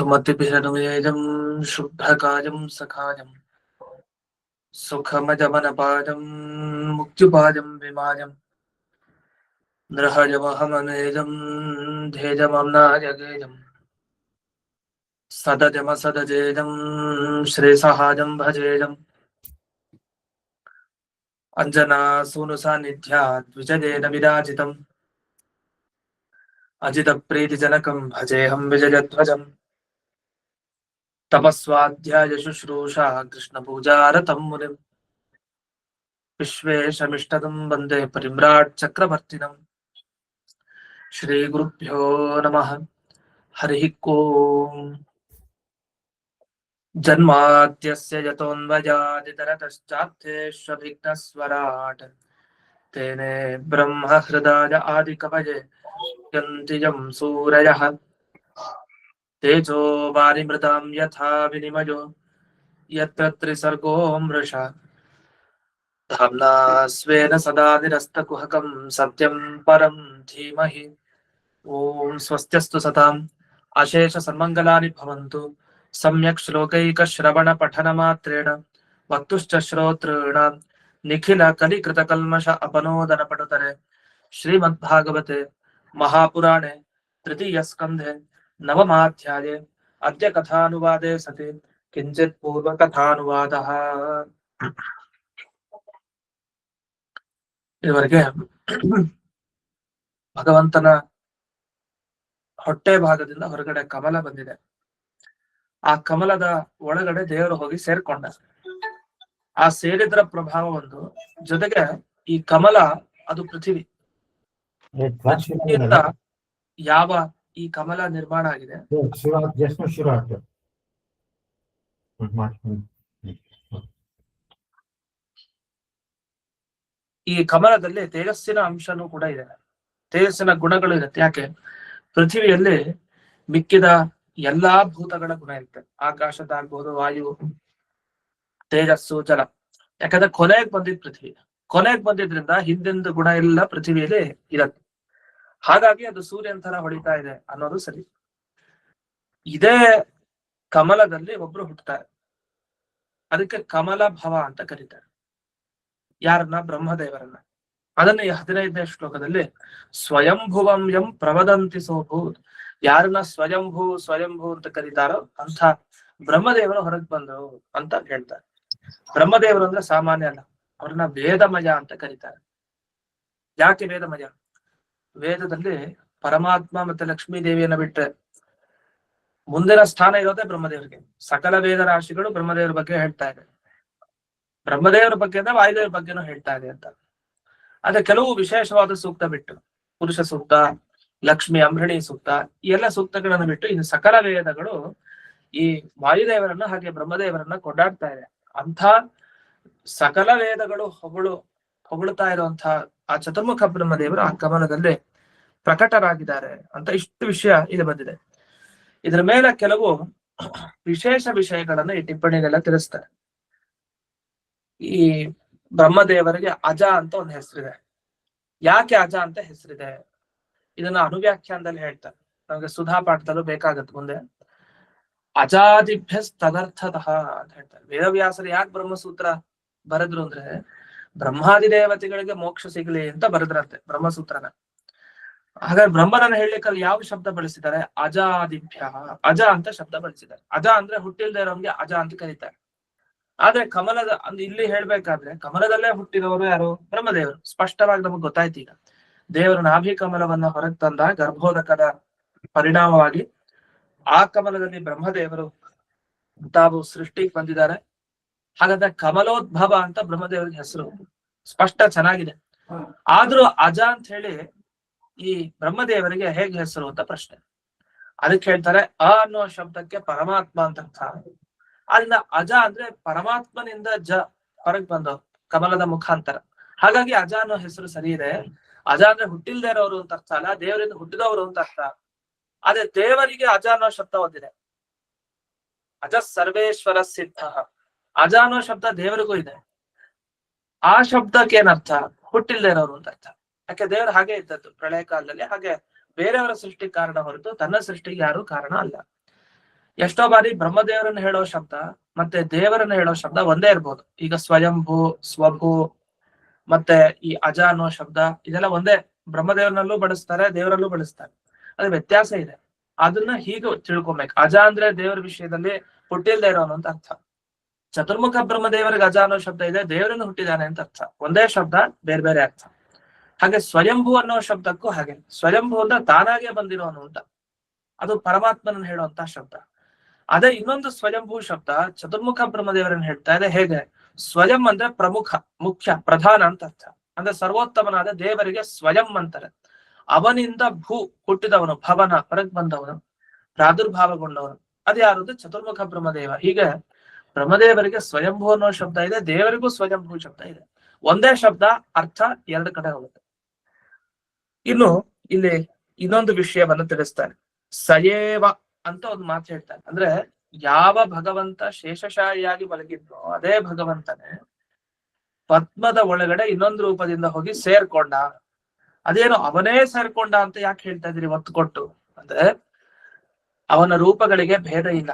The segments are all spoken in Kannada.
सुमतिभिरनुमेजं शुभ्रकायं सखायं सुखमजमनपाजं मुक्त्युपाजं विमाजं नृहजमहमनेजं धेजमम्नायगेजं सदजमसदजेजं श्रीसहाजं भजेजम् अञ्जनासूनुसान्निध्यात् द्विजदेन विराजितम् अजितप्रीतिजनकं भजेऽहं विजयध्वजम् तपस्वाध्याय शुश्रूषा कृष्णपूजारतं मुनिम् विश्वेशमिष्टदं वन्दे परिम्राट् चक्रवर्तिनम् श्रीगुरुभ्यो नमः। हरिः ओम्। जन्माद्यस्य यतोऽन्वयादितरतश्चार्थेष्वभिघ्नस्वराट् तेने ब्रह्महृदाय आदिकवये यन्ति यं सूरयः तेजो वारिमृतां यथा विनिमयो यत्र त्रिसर्गो मृषा धाम्ना स्वेन सदा निरस्तकुहकं सत्यं परं धीमहि। ॐ स्वस्त्यस्तु सताम् अशेष सन्मङ्गलानि भवन्तु। सम्यक् श्लोकैकश्रवणपठनमात्रेण वक्तुश्च श्रोतॄणां निखिल कलिकृतकल्मष अपनोदनपटुतरे श्रीमद्भागवते महापुराणे तृतीयस्कन्धे नवमाध्याये अद्य कथानुवादे सति किञ्चित् पूर्वकथानुवादः। ಇವರಿಗೆ ಭಗವಂತನ ಹೊಟ್ಟೆ ಭಾಗದಿಂದ ಹೊರಗಡೆ ಕಮಲ ಬಂದಿದೆ. ಆ ಕಮಲದ ಒಳಗಡೆ ದೇವರು ಹೋಗಿ ಸೇರ್ಕೊಂಡ. ಆ ಸೇರಿದ್ರ ಪ್ರಭಾವ ಒಂದು, ಜೊತೆಗೆ ಈ ಕಮಲ ಅದು ಪೃಥ್ವಿ. ಪೃಥ್ವಿಯಿಂದ ಯಾವ ಈ ಕಮಲ ನಿರ್ಮಾಣ ಆಗಿದೆ, ಈ ಕಮಲದಲ್ಲಿ ತೇಜಸ್ಸಿನ ಅಂಶನೂ ಕೂಡ ಇದೆ, ತೇಜಸ್ಸಿನ ಗುಣಗಳು ಇರುತ್ತೆ. ಯಾಕೆ? ಪೃಥ್ವಿಯಲ್ಲಿ ಮಿಕ್ಕಿದ ಎಲ್ಲಾ ಭೂತಗಳ ಗುಣ ಇರುತ್ತೆ. ಆಕಾಶದಾಗ್ಬೋದು, ವಾಯು, ತೇಜಸ್ಸು, ಜಲ. ಯಾಕಂದ್ರೆ ಕೊನೆಗೆ ಬಂದಿದ್ ಪೃಥ್ವಿ. ಕೊನೆಗೆ ಬಂದಿದ್ರಿಂದ ಹಿಂದಿಂದ ಗುಣ ಎಲ್ಲ ಪೃಥ್ವಿಯಲ್ಲಿ ಇರತ್ತೆ. ಹಾಗಾಗಿ ಅದು ಸೂರ್ಯನ ತರ ಹೊಳಿತಾ ಇದೆ ಅನ್ನೋದು ಸರಿ. ಇದೇ ಕಮಲದಲ್ಲಿ ಒಬ್ರು ಹುಟ್ಟುತ್ತಾರೆ, ಅದಕ್ಕೆ ಕಮಲ ಭವ ಅಂತ ಕರೀತಾರೆ. ಯಾರನ್ನ? ಬ್ರಹ್ಮದೇವರನ್ನ. ಅದನ್ನ 15ನೇ ಶ್ಲೋಕದಲ್ಲಿ ಸ್ವಯಂಭುವಂ ಯಂ ಪ್ರವದಂತಿ ಸೋಭೂತ್, ಯಾರನ್ನ ಸ್ವಯಂಭೂ ಸ್ವಯಂಭೂ ಅಂತ ಕರೀತಾರೋ ಅಂತ ಬ್ರಹ್ಮದೇವರು ಹೊರಗೆ ಬಂದರು ಅಂತ ಹೇಳ್ತಾರೆ. ಬ್ರಹ್ಮದೇವರು ಅಂದ್ರೆ ಸಾಮಾನ್ಯ ಅಲ್ಲ, ಅವ್ರನ್ನ ವೇದಮಯ ಅಂತ ಕರೀತಾರೆ. ಯಾಕೆ ವೇದಮಯ? ವೇದದಲ್ಲಿ ಪರಮಾತ್ಮ ಮತ್ತೆ ಲಕ್ಷ್ಮೀ ದೇವಿಯನ್ನ ಬಿಟ್ರೆ ಮುಂದಿನ ಸ್ಥಾನ ಇರೋದೇ ಬ್ರಹ್ಮದೇವರಿಗೆ. ಸಕಲ ವೇದ ರಾಶಿಗಳು ಬ್ರಹ್ಮದೇವರ ಬಗ್ಗೆ ಹೇಳ್ತಾ ಇದೆ. ಬ್ರಹ್ಮದೇವರ ಬಗ್ಗೆ ಅಂದ್ರೆ ವಾಯುದೇವರ ಬಗ್ಗೆನೂ ಹೇಳ್ತಾ ಇದೆ ಅಂತ. ಆದ್ರೆ ಕೆಲವು ವಿಶೇಷವಾದ ಸೂಕ್ತ ಬಿಟ್ಟು, ಪುರುಷ ಸೂಕ್ತ, ಲಕ್ಷ್ಮಿ ಅಂಬರಣಿ ಸೂಕ್ತ, ಈ ಎಲ್ಲ ಸೂಕ್ತಗಳನ್ನು ಬಿಟ್ಟು ಇನ್ನು ಸಕಲ ವೇದಗಳು ಈ ವಾಯುದೇವರನ್ನ ಹಾಗೆ ಬ್ರಹ್ಮದೇವರನ್ನ ಕೊಂಡಾಡ್ತಾ ಇದೆ. ಅಂಥ ಸಕಲ ವೇದಗಳು ಹೊಗಳುತ್ತಾ ಇರುವಂತಹ ಆ ಚತುರ್ಮುಖ ಬ್ರಹ್ಮದೇವರು ಆ ಕಮಲದಲ್ಲಿ ಪ್ರಕಟರಾಗಿದ್ದಾರೆ ಅಂತ ಇಷ್ಟು ವಿಷಯ ಇಲ್ಲಿ ಬಂದಿದೆ. ಇದ್ರ ಮೇಲೆ ಕೆಲವು ವಿಶೇಷ ವಿಷಯಗಳನ್ನ ಈ ಟಿಪ್ಪಣಿಗೆಲ್ಲ ತಿಳಿಸ್ತಾರೆ. ಈ ಬ್ರಹ್ಮದೇವರಿಗೆ ಅಜ ಅಂತ ಒಂದು ಹೆಸರಿದೆ. ಯಾಕೆ ಅಜ ಅಂತ ಹೆಸರಿದೆ? ಇದನ್ನ ಅನುವ್ಯಾಖ್ಯಾನದಲ್ಲಿ ಹೇಳ್ತಾರೆ. ನಮ್ಗೆ ಸುಧಾ ಪಾಠದಲ್ಲೂ ಬೇಕಾಗತ್ತೆ ಮುಂದೆ. ಅಜಾದಿಭ್ಯ ತದರ್ಥತಃ ಅಂತ ಹೇಳ್ತಾರೆ. ವೇದವ್ಯಾಸರು ಯಾಕೆ ಬ್ರಹ್ಮಸೂತ್ರ ಬರೆದ್ರು ಅಂದ್ರೆ ಬ್ರಹ್ಮಾದಿ ದೇವತೆಗಳಿಗೆ ಮೋಕ್ಷ ಸಿಗಲಿ ಅಂತ ಬರೆದ್ರಂತೆ ಬ್ರಹ್ಮಸೂತ್ರನ. ಹಾಗಾದ್ರೆ ಬ್ರಹ್ಮನನ್ನ ಹೇಳಲಿಕ್ಕಲ್ಲಿ ಯಾವ ಶಬ್ದ ಬಳಸಿದ್ದಾರೆ? ಅಜಾದಿಭ್ಯ, ಅಜ ಅಂತ ಶಬ್ದ ಬಳಸಿದ್ದಾರೆ. ಅಜ ಅಂದ್ರೆ ಹುಟ್ಟಿಲ್ದೇ ಇರೋನ್ಗೆ ಅಜ ಅಂತ ಕರೀತಾರೆ. ಆದ್ರೆ ಕಮಲದ ಇಲ್ಲಿ ಹೇಳ್ಬೇಕಾದ್ರೆ ಕಮಲದಲ್ಲೇ ಹುಟ್ಟಿದವರು ಯಾರು? ಬ್ರಹ್ಮದೇವರು. ಸ್ಪಷ್ಟವಾಗಿ ನಮಗೆ ಗೊತ್ತಾಯ್ತು. ಈಗ ದೇವರ ನಾಭಿ ಕಮಲವನ್ನ ಹೊರಗೆ ತಂದ ಗರ್ಭೋದಕದ ಪರಿಣಾಮವಾಗಿ ಆ ಕಮಲದಲ್ಲಿ ಬ್ರಹ್ಮದೇವರು ತಾವು ಸೃಷ್ಟಿಗೆ ಬಂದಿದ್ದಾರೆ. ಹಾಗಾದ್ರೆ ಕಮಲೋದ್ಭವ ಅಂತ ಬ್ರಹ್ಮದೇವರಿಗೆ ಹೆಸರು ಸ್ಪಷ್ಟ, ಚೆನ್ನಾಗಿದೆ. ಆದ್ರೂ ಅಜ ಅಂತ ಹೇಳಿ ಈ ಬ್ರಹ್ಮದೇವರಿಗೆ ಹೇಗೆ ಹೆಸರು ಅಂತ ಪ್ರಶ್ನೆ. ಅದಕ್ಕೆ ಹೇಳ್ತಾರೆ ಅ ಅನ್ನೋ ಶಬ್ದಕ್ಕೆ ಪರಮಾತ್ಮ ಅಂತ ಅರ್ಥ. ಅಲ್ಲಿಂದ ಅಜ ಅಂದ್ರೆ ಪರಮಾತ್ಮನಿಂದ ಜ ಹೊರಗೆ ಬಂದವರು ಕಮಲದ ಮುಖಾಂತರ. ಹಾಗಾಗಿ ಅಜ ಅನ್ನೋ ಹೆಸರು ಸರಿ ಇದೆ. ಅಜ ಅಂದ್ರೆ ಹುಟ್ಟಿಲ್ದೇ ಇರೋರು ಅಂತ ಅರ್ಥ ಅಲ್ಲ, ದೇವರಿಂದ ಹುಟ್ಟಿದವರು ಅಂತ ಅರ್ಥ. ಆದ್ರೆ ದೇವರಿಗೆ ಅಜ ಅನ್ನೋ ಶಬ್ದ ಒಂದಿದೆ. ಅಜ ಸರ್ವೇಶ್ವರ ಸಿದ್ಧ. ಅಜ ಅನ್ನೋ ಶಬ್ದ ದೇವರಿಗೂ ಇದೆ. ಆ ಶಬ್ದಕ್ಕೆ ಏನರ್ಥ? ಹುಟ್ಟಿಲ್ದೇ ಇರೋರು ಅಂತ ಅರ್ಥ. ಯಾಕೆ ದೇವರು ಹಾಗೆ ಇದ್ದದ್ದು ಪ್ರಳಯ ಕಾಲದಲ್ಲಿ. ಹಾಗೆ ಬೇರೆಯವರ ಸೃಷ್ಟಿ ಕಾರಣ ಹೊರತು ತನ್ನ ಸೃಷ್ಟಿಗೆ ಯಾರು ಕಾರಣ ಅಲ್ಲ. ಎಷ್ಟೋ ಬಾರಿ ಬ್ರಹ್ಮದೇವರನ್ನ ಹೇಳೋ ಶಬ್ದ ಮತ್ತೆ ದೇವರನ್ನ ಹೇಳೋ ಶಬ್ದ ಒಂದೇ ಇರ್ಬೋದು. ಈಗ ಸ್ವಯಂಭೂ, ಸ್ವಭೂ, ಮತ್ತೆ ಈ ಅಜ ಅನ್ನೋ ಶಬ್ದ ಇದೆಲ್ಲ ಒಂದೇ. ಬ್ರಹ್ಮದೇವರನಲ್ಲೂ ಬಳಸ್ತಾರೆ, ದೇವರಲ್ಲೂ ಬಳಸ್ತಾರೆ. ಅದು ವ್ಯತ್ಯಾಸ ಇದೆ. ಅದನ್ನ ಹೀಗೆ ತಿಳ್ಕೊಬೇಕು. ಅಜ ಅಂದ್ರೆ ದೇವರ ವಿಷಯದಲ್ಲಿ ಹುಟ್ಟಿಲ್ದೇ ಇರೋನು ಅಂತ ಅರ್ಥ. ಚತುರ್ಮುಖ ಬ್ರಹ್ಮದೇವರಿಗೆ ಅಜ ಅನ್ನೋ ಶಬ್ದ ಇದೆ, ದೇವರನ್ನು ಹುಟ್ಟಿದಾನೆ ಅಂತ ಅರ್ಥ. ಒಂದೇ ಶಬ್ದ, ಬೇರೆ ಬೇರೆ ಅರ್ಥ. ಹಾಗೆ ಸ್ವಯಂಭೂ ಅನ್ನೋ ಶಬ್ದಕ್ಕೂ ಹಾಗೆ. ಸ್ವಯಂಭೂ ಅಂದ್ರೆ ತಾನಾಗೆ ಬಂದಿರೋನು ಅಂತ, ಅದು ಪರಮಾತ್ಮನ ಹೇಳುವಂತ ಶಬ್ದ. ಅದೇ ಇನ್ನೊಂದು ಸ್ವಯಂಭೂ ಶಬ್ದ ಚತುರ್ಮುಖ ಬ್ರಹ್ಮದೇವರನ್ನು ಹೇಳ್ತಾ ಇದೆ. ಹೇಗೆ? ಸ್ವಯಂ ಅಂದ್ರೆ ಪ್ರಮುಖ, ಮುಖ್ಯ, ಪ್ರಧಾನ ಅಂತ ಅರ್ಥ. ಅಂದ್ರೆ ಸರ್ವೋತ್ತಮನಾದ ದೇವರಿಗೆ ಸ್ವಯಂ ಅಂತಾರೆ. ಅವನಿಂದ ಭೂ, ಹುಟ್ಟಿದವನು, ಭವನ, ಹೊರಗೆ ಬಂದವನು, ಪ್ರಾದುರ್ಭಾವಗೊಂಡವನು. ಅದ್ಯಾರದು? ಚತುರ್ಮುಖ ಬ್ರಹ್ಮದೇವ. ಹೀಗೆ ಬ್ರಹ್ಮದೇವರಿಗೆ ಸ್ವಯಂಭೂ ಅನ್ನೋ ಶಬ್ದ ಇದೆ, ದೇವರಿಗೂ ಸ್ವಯಂಭೂ ಶಬ್ದ ಇದೆ. ಒಂದೇ ಶಬ್ದ, ಅರ್ಥ ಎರಡು ಕಡೆ ಹೋಗುತ್ತೆ. ಇನ್ನು ಇಲ್ಲಿ ಇನ್ನೊಂದು ವಿಷಯವನ್ನು ತಿಳಿಸ್ತಾರೆ. ಸಯೇವ ಅಂತ ಒಂದು ಮಾತು ಹೇಳ್ತಾರೆ. ಅಂದ್ರೆ ಯಾವ ಭಗವಂತ ಶೇಷಶಾಹಿಯಾಗಿ ಮಲಗಿದ್ನೋ ಅದೇ ಭಗವಂತನೇ ಪದ್ಮದ ಒಳಗಡೆ ಇನ್ನೊಂದು ರೂಪದಿಂದ ಹೋಗಿ ಸೇರ್ಕೊಂಡ. ಅದೇನು ಅವನೇ ಸೇರ್ಕೊಂಡ ಅಂತ ಯಾಕೆ ಹೇಳ್ತಾ ಇದ್ರಿ ಒತ್ತು ಕೊಟ್ಟು? ಅಂದ್ರೆ ಅವನ ರೂಪಗಳಿಗೆ ಭೇದ ಇಲ್ಲ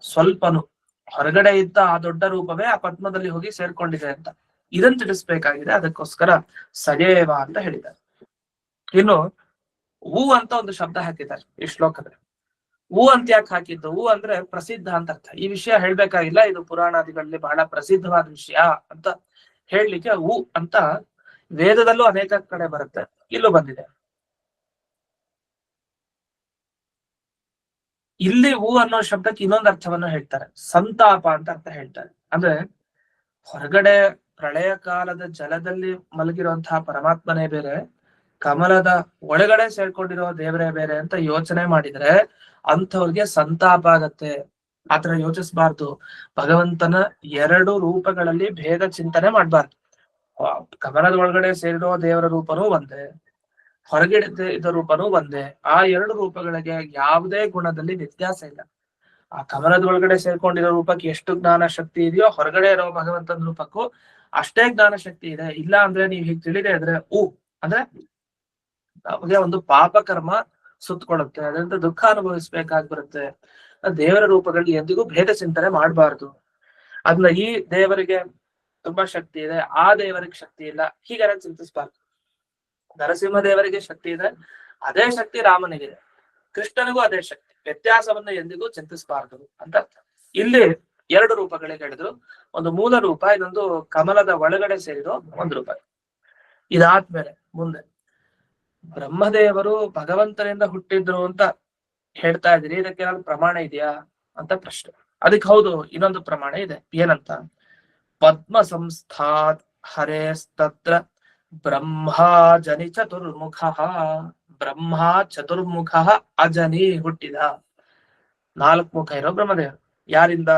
ಸ್ವಲ್ಪನು. ಹೊರಗಡೆ ಇದ್ದ ಆ ದೊಡ್ಡ ರೂಪವೇ ಆ ಪದ್ಮದಲ್ಲಿ ಹೋಗಿ ಸೇರ್ಕೊಂಡಿದೆ ಅಂತ ಇದನ್ನ ತಿಳಿಸ್ಬೇಕಾಗಿದೆ. ಅದಕ್ಕೋಸ್ಕರ ಸಜೇವ ಅಂತ ಹೇಳಿದ್ದಾರೆ. ಇನ್ನು ಹೂ ಅಂತ ಒಂದು ಶಬ್ದ ಹಾಕಿದ್ದಾರೆ ಈ ಶ್ಲೋಕದಲ್ಲಿ. ಹೂ ಅಂತ ಯಾಕೆ ಹಾಕಿದ್ದು? ಹೂ ಅಂದ್ರೆ ಪ್ರಸಿದ್ಧ ಅಂತ ಅರ್ಥ. ಈ ವಿಷಯ ಹೇಳ್ಬೇಕಾಗಿಲ್ಲ, ಇದು ಪುರಾಣಾದಿಗಳಲ್ಲಿ ಬಹಳ ಪ್ರಸಿದ್ಧವಾದ ವಿಷಯ ಅಂತ ಹೇಳಲಿಕ್ಕೆ ಹೂ ಅಂತ ವೇದದಲ್ಲೂ ಅನೇಕ ಕಡೆ ಬರುತ್ತೆ, ಇಲ್ಲೂ ಬಂದಿದೆ. ಇಲ್ಲಿ ಹೂ ಅನ್ನೋ ಶಬ್ದಕ್ಕೆ ಇನ್ನೊಂದು ಅರ್ಥವನ್ನು ಹೇಳ್ತಾರೆ, ಸಂತಾಪ ಅಂತ ಅರ್ಥ ಹೇಳ್ತಾರೆ. ಅಂದ್ರೆ ಹೊರಗಡೆ ಪ್ರಳಯ ಕಾಲದ ಜಲದಲ್ಲಿ ಮಲಗಿರುವಂತಹ ಪರಮಾತ್ಮನೇ ಬೇರೆ, ಕಮಲದ ಒಳಗಡೆ ಸೇರ್ಕೊಂಡಿರೋ ದೇವರೇ ಬೇರೆ ಅಂತ ಯೋಚನೆ ಮಾಡಿದ್ರೆ ಅಂಥವ್ರಿಗೆ ಸಂತಾಪ ಆಗತ್ತೆ. ಆತರ ಯೋಚಿಸಬಾರ್ದು. ಭಗವಂತನ ಎರಡು ರೂಪಗಳಲ್ಲಿ ಭೇದ ಚಿಂತನೆ ಮಾಡ್ಬಾರ್ದು. ಕಮಲದ ಒಳಗಡೆ ಸೇರಿರೋ ದೇವರ ರೂಪನೂ ಒಂದೇ, ಹೊರಗಡೆ ಇದ್ದ ರೂಪನೂ ಒಂದೇ. ಆ ಎರಡು ರೂಪಗಳಿಗೆ ಯಾವುದೇ ಗುಣದಲ್ಲಿ ವ್ಯತ್ಯಾಸ ಇಲ್ಲ. ಆ ಕಮಲದ ಒಳಗಡೆ ಸೇರ್ಕೊಂಡಿರೋ ರೂಪಕ್ಕೆ ಎಷ್ಟು ಜ್ಞಾನ ಶಕ್ತಿ ಇದೆಯೋ ಹೊರಗಡೆ ಇರೋ ಭಗವಂತನ ರೂಪಕ್ಕೂ ಅಷ್ಟೇ ಜ್ಞಾನ ಶಕ್ತಿ ಇದೆ. ಇಲ್ಲ ಅಂದ್ರೆ ನೀವ್ ಹೀಗೆ ತಿಳಿದೇ ಇದ್ರೆ ಅಂದ್ರೆ ನಮಗೆ ಒಂದು ಪಾಪ ಕರ್ಮ ಸುತ್ತಕೊಡುತ್ತೆ, ಅದರಿಂದ ದುಃಖ ಅನುಭವಿಸ್ಬೇಕಾಗಿ ಬರುತ್ತೆ. ದೇವರ ರೂಪಗಳಲ್ಲಿ ಎಂದಿಗೂ ಭೇದ ಚಿಂತನೆ ಮಾಡಬಾರ್ದು. ಅದನ್ನ ಈ ದೇವರಿಗೆ ತುಂಬಾ ಶಕ್ತಿ ಇದೆ, ಆ ದೇವರಿಗೆ ಶಕ್ತಿ ಇಲ್ಲ, ಹೀಗೆಲ್ಲ ಚಿಂತಿಸ್ಬಾರ್ದು. ನರಸಿಂಹ ದೇವರಿಗೆ ಶಕ್ತಿ ಇದೆ, ಅದೇ ಶಕ್ತಿ ರಾಮನಿಗಿದೆ, ಕೃಷ್ಣನಿಗೂ ಅದೇ ಶಕ್ತಿ. ವ್ಯತ್ಯಾಸವನ್ನ ಎಂದಿಗೂ ಚಿಂತಿಸಬಾರ್ದು ಅಂತ ಅರ್ಥ. ಇಲ್ಲಿ ಎರಡು ರೂಪಗಳಿಗೆ ಹೇಳಿದ್ರು, ಒಂದು ಮೂಲ ರೂಪ, ಇನ್ನೊಂದು ಕಮಲದ ಒಳಗಡೆ ಸೇರಿರೋ ಒಂದು ರೂಪ. ಇದಾದ್ಮೇಲೆ ಮುಂದೆ ಬ್ರಹ್ಮದೇವರು ಭಗವಂತನಿಂದ ಹುಟ್ಟಿದ್ರು ಅಂತ ಹೇಳ್ತಾ ಇದ್ದೀರಿ, ಇದಕ್ಕೆ ಏನಾದ್ರು ಪ್ರಮಾಣ ಇದೆಯಾ ಅಂತ ಪ್ರಶ್ನೆ. ಅದಕ್ಕೆ ಹೌದು, ಇನ್ನೊಂದು ಪ್ರಮಾಣ ಇದೆ. ಏನಂತ? ಪದ್ಮ ಸಂಸ್ಥಾತ್ ಹರೇಸ್ತತ್ರ ಬ್ರಹ್ಮಾಜನಿ ಚತುರ್ಮುಖ. ಬ್ರಹ್ಮ ಚತುರ್ಮುಖ ಅಜನಿ ಹುಟ್ಟಿದ. 4 ಮುಖ ಇರೋ ಬ್ರಹ್ಮದೇವರು. ಯಾರಿಂದ?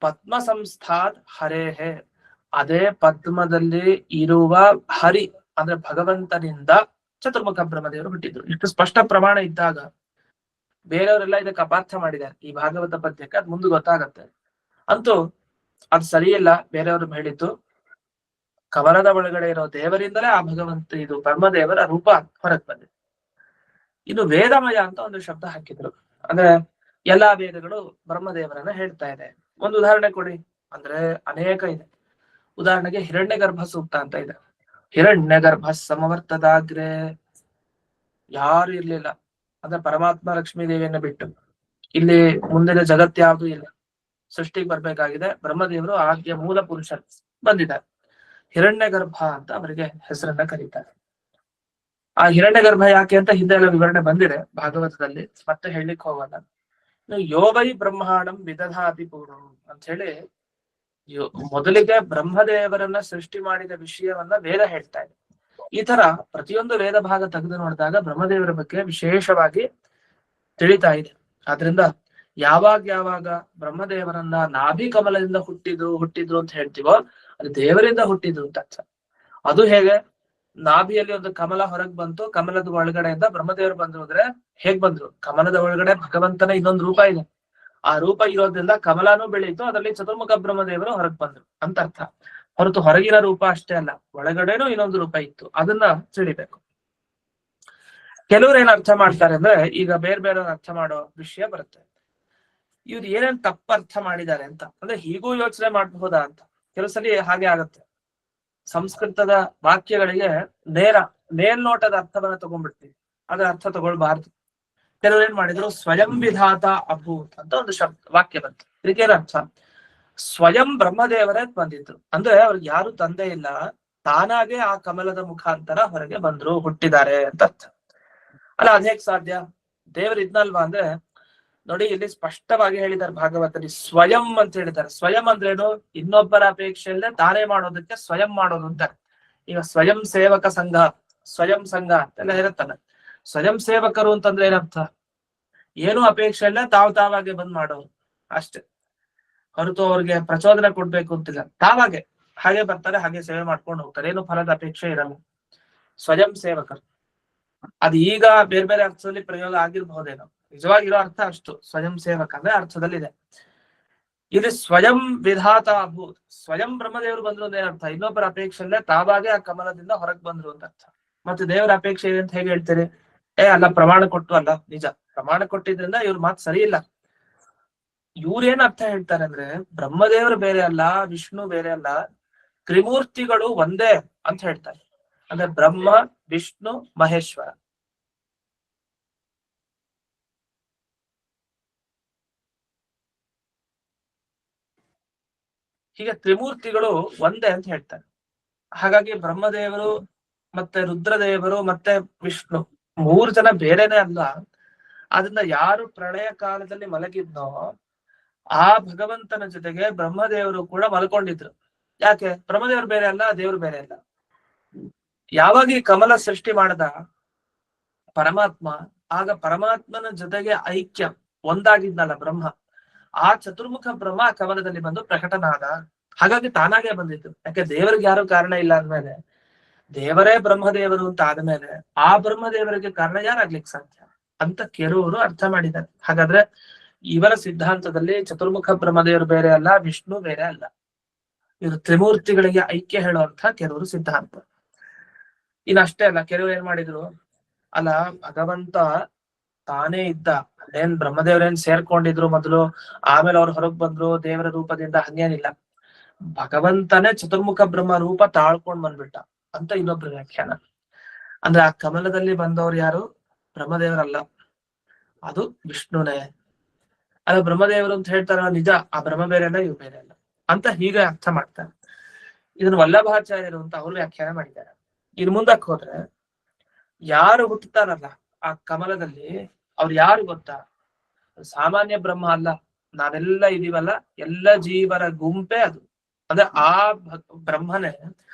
ಪದ್ಮ ಸಂಸ್ಥಾತ್ ಹರೇಹೇ, ಅದೇ ಪದ್ಮದಲ್ಲಿ ಇರುವ ಹರಿ ಅಂದ್ರೆ ಭಗವಂತನಿಂದ ಚತುರ್ಮುಖ ಬ್ರಹ್ಮದೇವರು ಹುಟ್ಟಿದ್ರು. ಇಷ್ಟು ಸ್ಪಷ್ಟ ಪ್ರಮಾಣ ಇದ್ದಾಗ ಬೇರೆಯವರೆಲ್ಲ ಇದಕ್ಕೆ ಅಪಾರ್ಥ ಮಾಡಿದ್ದಾರೆ ಈ ಭಾಗವತ ಪದ್ಯಕ್ಕೆ, ಅದ್ ಮುಂದೆ ಗೊತ್ತಾಗತ್ತೆ. ಅಂತೂ ಅದು ಸರಿಯಿಲ್ಲ. ಬೇರೆಯವರು ಹೇಳಿದ್ದು ಕಮಲದ ಒಳಗಡೆ ಇರೋ ದೇವರಿಂದಲೇ ಆ ಭಗವಂತ, ಇದು ಬ್ರಹ್ಮದೇವರ ರೂಪ ಹೊರಗೆ ಬಂದಿದೆ. ಇನ್ನು ವೇದಮಯ ಅಂತ ಒಂದು ಶಬ್ದ ಹಾಕಿದ್ರು. ಅಂದ್ರೆ ಎಲ್ಲಾ ವೇದಗಳು ಬ್ರಹ್ಮದೇವರನ್ನ ಹೇಳ್ತಾ ಇದೆ. ಒಂದು ಉದಾಹರಣೆ ಕೊಡಿ ಅಂದ್ರೆ ಅನೇಕ ಇದೆ. ಉದಾಹರಣೆಗೆ ಹಿರಣ್ಯ ಗರ್ಭ ಸೂಕ್ತ ಅಂತ ಇದೆ. ಹಿರಣ್ಯ ಗರ್ಭ ಸಮವರ್ತದಾಗ್ರೆ, ಯಾರು ಇರ್ಲಿಲ್ಲ ಅಂದ್ರೆ ಪರಮಾತ್ಮ ಲಕ್ಷ್ಮೀ ದೇವಿಯನ್ನ ಬಿಟ್ಟು ಇಲ್ಲಿ ಮುಂದಿನ ಜಗತ್ ಯಾವ್ದು ಇಲ್ಲ. ಸೃಷ್ಟಿಗೆ ಬರ್ಬೇಕಾಗಿದೆ, ಬ್ರಹ್ಮದೇವರು ಆದ್ಯ ಮೂಲ ಪುರುಷ ಬಂದಿದ್ದಾರೆ. ಹಿರಣ್ಯ ಗರ್ಭ ಅಂತ ಅವರಿಗೆ ಹೆಸರನ್ನ ಕರೀತಾರೆ. ಆ ಹಿರಣ್ಯ ಗರ್ಭ ಯಾಕೆ ಅಂತ ಹಿಂದೆ ಎಲ್ಲ ವಿವರಣೆ ಬಂದಿದೆ ಭಾಗವತದಲ್ಲಿ, ಮತ್ತೆ ಹೇಳಲಿಕ್ಕೆ ಹೋಗಲ್ಲ. ಯೋಗೈ ಬ್ರಹ್ಮಾಂಡಂ ವಿದಧಾತಿ ಪೂರ್ಣ ಅಂತ ಹೇಳಿ ಮೊದಲಿಗೆ ಬ್ರಹ್ಮದೇವರನ್ನ ಸೃಷ್ಟಿ ಮಾಡಿದ ವಿಷಯವನ್ನ ವೇದ ಹೇಳ್ತಾ ಇದೆ. ಈ ತರ ಪ್ರತಿಯೊಂದು ವೇದ ಭಾಗ ತೆಗೆದು ನೋಡಿದಾಗ ಬ್ರಹ್ಮದೇವರ ಬಗ್ಗೆ ವಿಶೇಷವಾಗಿ ತಿಳಿತಾ ಇದೆ. ಆದ್ರಿಂದ ಯಾವಾಗ ಬ್ರಹ್ಮದೇವರನ್ನ ನಾಭಿ ಕಮಲದಿಂದ ಹುಟ್ಟಿದ್ರು ಅಂತ ಹೇಳ್ತೀವೋ ಅದು ದೇವರಿಂದ ಹುಟ್ಟಿದ್ರು ಅಂತ ಅರ್ಥ. ಅದು ಹೇಗೆ? ನಾಭಿಯಲ್ಲಿ ಒಂದು ಕಮಲ ಹೊರಗ್ ಬಂತು, ಕಮಲದ ಒಳಗಡೆಯಿಂದ ಬ್ರಹ್ಮದೇವರು ಬಂದ್ರು ಅಂದ್ರೆ ಹೇಗ್ ಬಂದ್ರು? ಕಮಲದ ಒಳಗಡೆ ಭಗವಂತನ ಇನ್ನೊಂದು ರೂಪ ಇದೆ, ಆ ರೂಪ ಇರೋದ್ರಿಂದ ಕಮಲನೂ ಬೆಳೀತು, ಅದರಲ್ಲಿ ಚತುರ್ಮುಖ ಬ್ರಹ್ಮದೇವರು ಹೊರಗ್ ಬಂದ್ರು ಅಂತ ಅರ್ಥ. ಹೊರತು ಹೊರಗಿನ ರೂಪ ಅಷ್ಟೇ ಅಲ್ಲ, ಒಳಗಡೆನೂ ಇನ್ನೊಂದು ರೂಪ ಇತ್ತು, ಅದನ್ನ ತಿಳಿಬೇಕು. ಕೆಲವ್ರು ಏನ್ ಅರ್ಥ ಮಾಡ್ತಾರೆ ಅಂದ್ರೆ, ಈಗ ಬೇರೆ ಬೇರೆ ಅರ್ಥ ಮಾಡೋ ವಿಷಯ ಬರುತ್ತೆ. ಇವ್ರು ಏನೇನ್ ತಪ್ಪ ಅರ್ಥ ಮಾಡಿದ್ದಾರೆ ಅಂತ. ಅಂದ್ರೆ ಹೀಗೂ ಯೋಚನೆ ಮಾಡಬಹುದಾ ಅಂತ. ಕೆಲವು ಸಲ ಹಾಗೆ ಆಗತ್ತೆ. ಸಂಸ್ಕೃತದ ವಾಕ್ಯಗಳಿಗೆ ಮೇಲ್ನೋಟದ ಅರ್ಥವನ್ನ ತಗೊಂಡ್ಬಿಡ್ತೀವಿ, ಅದರ ಅರ್ಥ ತಗೊಳ್ಬಾರ್ದು. ಕೆಲವರು ಏನ್ ಮಾಡಿದ್ರು, ಸ್ವಯಂ ವಿಧಾತ ಅಭೂತ್ ಅಂತ ಒಂದು ವಾಕ್ಯ ಬಂತು. ಇದಕ್ಕೇನ ಅರ್ಥ? ಸ್ವಯಂ ಬ್ರಹ್ಮದೇವರೇ ಬಂದಿದ್ರು, ಅಂದ್ರೆ ಅವ್ರಿಗೆ ಯಾರು ತಂದೆ ಇಲ್ಲ, ತಾನಾಗೆ ಆ ಕಮಲದ ಮುಖಾಂತರ ಹೊರಗೆ ಬಂದ್ರು, ಹುಟ್ಟಿದ್ದಾರೆ ಅಂತ ಅರ್ಥ. ಅಲ್ಲ, ಅದ್ ಹೇಗ್ ಸಾಧ್ಯ? ದೇವರು ಇದ್ನಲ್ವಾ? ಅಂದ್ರೆ ನೋಡಿ, ಇಲ್ಲಿ ಸ್ಪಷ್ಟವಾಗಿ ಹೇಳಿದ್ದಾರೆ ಭಾಗವತದಲ್ಲಿ, ಸ್ವಯಂ ಅಂತ ಹೇಳಿದ್ದಾರೆ. ಸ್ವಯಂ ಅಂದ್ರೇನು? ಇನ್ನೊಬ್ಬರ ಅಪೇಕ್ಷೆಯಲ್ಲೇ ತಾನೇ ಮಾಡೋದಕ್ಕೆ ಸ್ವಯಂ ಮಾಡೋದು ಅಂತ. ಈಗ ಸ್ವಯಂ ಸೇವಕ ಸಂಘ, ಸ್ವಯಂ ಸಂಘ ಅಂತೆಲ್ಲ ಇರುತ್ತಲ್ಲ. ಸ್ವಯಂ ಸೇವಕರು ಅಂತಂದ್ರೆ ಏನರ್ಥ? ಏನು ಅಪೇಕ್ಷೆಯಲ್ಲೇ ತಾವಾಗೆ ಬಂದ್ ಮಾಡೋರು ಅಷ್ಟೇ, ಹೊರತು ಅವ್ರಿಗೆ ಪ್ರಚೋದನೆ ಕೊಡ್ಬೇಕು ಅಂತಿಲ್ಲ. ತಾವಾಗೆ ಹಾಗೆ ಬರ್ತಾರೆ, ಹಾಗೆ ಸೇವೆ ಮಾಡ್ಕೊಂಡು ಹೋಗ್ತಾರೆ, ಏನು ಫಲದ ಅಪೇಕ್ಷೆ ಇರಲ್ಲ. ಸ್ವಯಂ ಸೇವಕರು. ಅದು ಈಗ ಬೇರೆ ಬೇರೆ ಅರ್ಥದಲ್ಲಿ ಪ್ರಯೋಗ ಆಗಿರ್ಬಹುದೇನೋ, ನಿಜವಾಗಿರೋ ಅರ್ಥ ಅಷ್ಟು. ಸ್ವಯಂ ಸೇವಕ ಅಂದ್ರೆ ಅರ್ಥದಲ್ಲಿದೆ. ಇಲ್ಲಿ ಸ್ವಯಂ ವಿಧಾತ ಅಭೂತ್, ಸ್ವಯಂ ಬ್ರಹ್ಮದೇವರು ಬಂದ್ರು ಅಂತ ಏನರ್ಥ? ಇನ್ನೊಬ್ಬರ ಅಪೇಕ್ಷೆಯಲ್ಲೇ ತಾವಾಗೆ ಆ ಕಮಲದಿಂದ ಹೊರಗೆ ಬಂದ್ರು ಅಂತ ಅರ್ಥ. ಮತ್ತೆ ದೇವರ ಅಪೇಕ್ಷೆ ಇದೆ ಅಂತ ಹೇಗೆ ಹೇಳ್ತೀರಿ? ಅಲ್ಲ, ಪ್ರಮಾಣ ಕೊಟ್ಟು ಅಲ್ಲ. ನಿಜ, ಪ್ರಮಾಣ ಕೊಟ್ಟಿದ್ರಿಂದ ಇವ್ರ ಮಾತು ಸರಿ ಇಲ್ಲ. ಇವ್ರೇನ್ ಅರ್ಥ ಹೇಳ್ತಾರೆ ಅಂದ್ರೆ, ಬ್ರಹ್ಮದೇವರು ಬೇರೆ ಅಲ್ಲ, ವಿಷ್ಣು ಬೇರೆ ಅಲ್ಲ, ತ್ರಿಮೂರ್ತಿಗಳು ಒಂದೇ ಅಂತ ಹೇಳ್ತಾರೆ. ಅಂದ್ರೆ ಬ್ರಹ್ಮ, ವಿಷ್ಣು, ಮಹೇಶ್ವರ. ಹೀಗೆ ತ್ರಿಮೂರ್ತಿಗಳು ಒಂದೇ ಅಂತ ಹೇಳ್ತಾರೆ. ಹಾಗಾಗಿ ಬ್ರಹ್ಮದೇವರು ಮತ್ತೆ ರುದ್ರದೇವರು ಮತ್ತೆ ವಿಷ್ಣು 3 ಜನ ಬೇರೆನೆ ಅಲ್ಲ. ಅದನ್ನ ಯಾರು ಪ್ರಳಯ ಕಾಲದಲ್ಲಿ ಮಲಗಿದ್ನೋ ಆ ಭಗವಂತನ ಜೊತೆಗೆ ಬ್ರಹ್ಮದೇವರು ಕೂಡ ಮಲ್ಕೊಂಡಿದ್ರು. ಯಾಕೆ? ಬ್ರಹ್ಮದೇವರು ಬೇರೆ ಅಲ್ಲ, ದೇವರು ಬೇರೆ ಅಲ್ಲ. ಯಾವಾಗ ಈ ಕಮಲ ಸೃಷ್ಟಿ ಮಾಡದ ಪರಮಾತ್ಮ, ಆಗ ಪರಮಾತ್ಮನ ಜೊತೆಗೆ ಐಕ್ಯ ಒಂದಾಗಿದ್ನಲ್ಲ ಬ್ರಹ್ಮ, ಆ ಚತುರ್ಮುಖ ಬ್ರಹ್ಮ ಕಮಲದಲ್ಲಿ ಬಂದು ಪ್ರಕಟನಾದ. ಹಾಗಾಗಿ ತಾನಾಗೆ ಬಂದಿತ್ತು. ಯಾಕೆ? ದೇವರಿಗೆ ಯಾರು ಕಾರಣ ಇಲ್ಲ ಅಂದ್ಮೇಲೆ, ದೇವರೇ ಬ್ರಹ್ಮದೇವರು ಅಂತ ಆದ್ಮೇಲೆ ಆ ಬ್ರಹ್ಮದೇವರಿಗೆ ಕಾರಣ ಯಾರಾಗ್ಲಿಕ್ಕೆ ಸಾಧ್ಯ ಅಂತ ಕೆಲವರು ಅರ್ಥ ಮಾಡಿದ್ದಾರೆ. ಹಾಗಾದ್ರೆ ಇವರ ಸಿದ್ಧಾಂತದಲ್ಲಿ ಚತುರ್ಮುಖ ಬ್ರಹ್ಮದೇವರು ಬೇರೆ ಅಲ್ಲ, ವಿಷ್ಣು ಬೇರೆ ಅಲ್ಲ. ಇವರು ತ್ರಿಮೂರ್ತಿಗಳಿಗೆ ಐಕ್ಯ ಹೇಳುವಂತ ಕೆಲವರು ಸಿದ್ಧಾಂತ. ಇನ್ನಷ್ಟೇ ಅಲ್ಲ, ಕೆಲವರು ಏನ್ ಮಾಡಿದ್ರು, ಅಲ್ಲ ಭಗವಂತ ತಾನೇ ಇದ್ದ, ಅಲ್ಲೇನ್ ಬ್ರಹ್ಮದೇವರೇನ್ ಸೇರ್ಕೊಂಡಿದ್ರು ಮೊದಲು, ಆಮೇಲೆ ಅವ್ರು ಹೊರಗ್ ಬಂದ್ರು ದೇವರ ರೂಪದಿಂದ, ಹಂಗೇನಿಲ್ಲ. ಭಗವಂತನೇ ಚತುರ್ಮುಖ ಬ್ರಹ್ಮ ರೂಪ ತಾಳ್ಕೊಂಡ್ ಬಂದ್ಬಿಟ್ಟ ಅಂತ ಇನ್ನೊಬ್ರು ವ್ಯಾಖ್ಯಾನ. ಅಂದ್ರೆ ಆ ಕಮಲದಲ್ಲಿ ಬಂದವ್ರು ಯಾರು? ಬ್ರಹ್ಮದೇವರಲ್ಲ, ಅದು ವಿಷ್ಣುನೇ. ಅದು ಬ್ರಹ್ಮದೇವರು ಅಂತ ಹೇಳ್ತಾರ, ನಿಜ, ಆ ಬ್ರಹ್ಮ ಬೇರೆ ಅಲ್ಲ, ಇವ್ ಬೇರೆ ಅಲ್ಲ ಅಂತ ಹೀಗೆ ಅರ್ಥ ಮಾಡ್ತಾರೆ. ಇದನ್ನು ವಲ್ಲಭಾಚಾರ್ಯರು ಅಂತ ಅವರು ವ್ಯಾಖ್ಯಾನ ಮಾಡಿದ್ದಾರೆ. ಇನ್ ಮುಂದಕ್ಕೆ ಹೋದ್ರೆ, ಯಾರು ಹುಟ್ಟುತ್ತಾರಲ್ಲ ಆ ಕಮಲದಲ್ಲಿ, ಅವ್ರು ಯಾರು ಗೊತ್ತಾ? ಸಾಮಾನ್ಯ ಬ್ರಹ್ಮ ಅಲ್ಲ, ನಾವೆಲ್ಲ ಇದೀವಲ್ಲ, ಎಲ್ಲ ಜೀವರ ಗುಂಪೇ ಅದು. ಅಂದ್ರೆ ಆ ಬ್ರಹ್ಮನೇ